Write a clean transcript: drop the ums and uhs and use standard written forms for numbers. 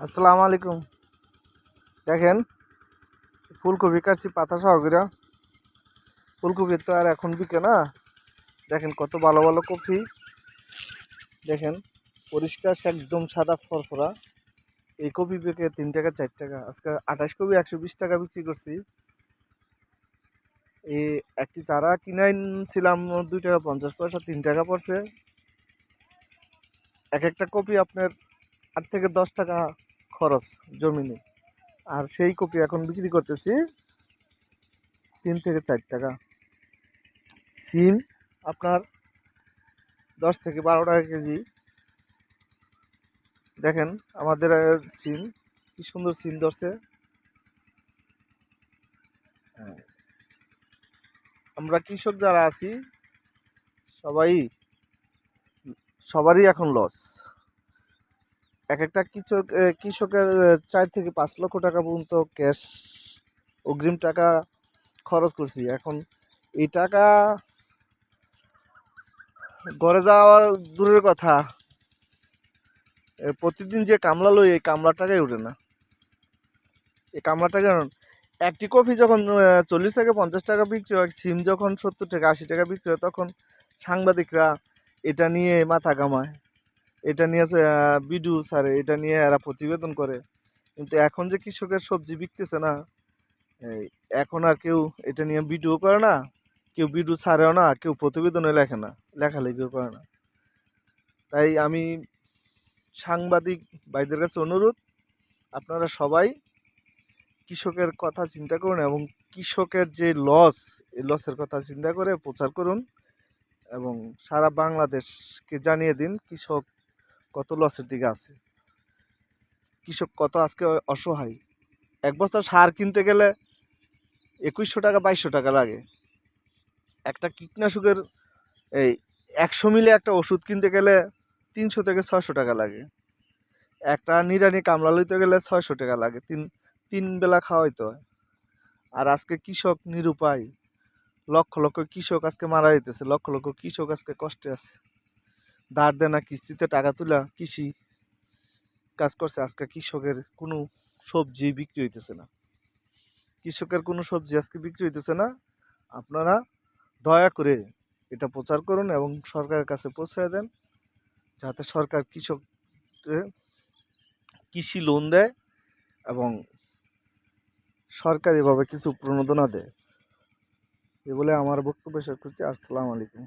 আসসালামু আলাইকুম। দেখেন ফুলকপি কাটছি পাতা সহ করে। ফুলকপি তো আর এখন বিকে না। দেখেন কত ভালো ভালো কপি। দেখেন পরিষ্কার একদম সাদা ফরফরা। এই কপি বিকে 3 টাকা 4 টাকা। আজকে 28 কপি 120 টাকা বিক্রি করছি। এই একটি চারা কিনাইছিলাম 2 টাকা 50 পয়সা, 3 টাকা পড়ছে। এক একটা কপি আপনার 8 থেকে 10 টাকা খরচ জমিনে। আর সেই কপি এখন বিক্রি করতেছি 3 থেকে 4 টাকা। সিম আপনার 10 থেকে 12 টাকা কেজি। দেখেন আমাদের সিম কি সুন্দর সিম ধরছে। হ্যাঁ, আমরা কৃষক যারা আছি সবারই এখন লস। এক একটা কৃষকের 4 থেকে 5 লক্ষ টাকা পর্যন্ত ক্যাশ অগ্রিম টাকা খরচ করছি। এখন এই টাকা ঘরে যাওয়ার দূরের কথা, প্রতিদিন যে কামলা লই এই কামলা টাকাই ওঠে না। এই কামলা টাকা একটি কপি যখন 40 থেকে 50 টাকা বিক্রি হয়, সিম যখন 70 থেকে 80 টাকা বিক্রি হয়, তখন সাংবাদিকরা এটা নিয়ে মাথা ঘামায়, এটা নিয়ে ভিডিও ছাড়ে, এটা নিয়ে এরা প্রতিবেদন করে। কিন্তু এখন যে কৃষকের সবজি বিকতেছে না, এই এখন আর কেউ এটা নিয়ে ভিডিও করে না, কেউ ভিডিও ছাড়েও না, কেউ প্রতিবেদনে লেখে না, লেখালেখিও করে না। তাই আমি সাংবাদিক ভাইদের কাছে অনুরোধ, আপনারা সবাই কৃষকের কথা চিন্তা করুন এবং কৃষকের যে লস, এই লসের কথা চিন্তা করে প্রচার করুন এবং সারা বাংলাদেশকে জানিয়ে দিন কৃষক কত লসের দিকে আছে, কৃষক কত আজকে অসহায়। এক বস্তা সার কিনতে গেলে 2100 টাকা 2200 টাকা লাগে। একটা কীটনাশকের এই 100 মিলি একটা ওষুধ কিনতে গেলে 300 থেকে 600 টাকা লাগে। একটা নিড়ানি কামলা লইতে গেলে 600 টাকা লাগে। তিন বেলা খাওয়াইতে হয়। আর আজকে কৃষক নিরুপায়। লক্ষ লক্ষ কৃষক আজকে মারা যেতেছে, লক্ষ লক্ষ কৃষক আজকে কষ্টে আছে। ধার দেনা কিস্তিতে টাকা তুলা কৃষি কাজ করছে। আজকে কৃষকের কোনো সবজি বিক্রি হইতেছে না, কৃষকের কোনো সবজি আজকে বিক্রি হইতেছে না। আপনারা দয়া করে এটা প্রচার করুন এবং সরকারের কাছে পৌঁছে দেন, যাতে সরকার কৃষি লোন দেয় এবং সরকারিভাবে কিছু প্রণোদনা দেয়। এ বলে আমার বক্তব্য শেষ করছি। আসসালামু আলাইকুম।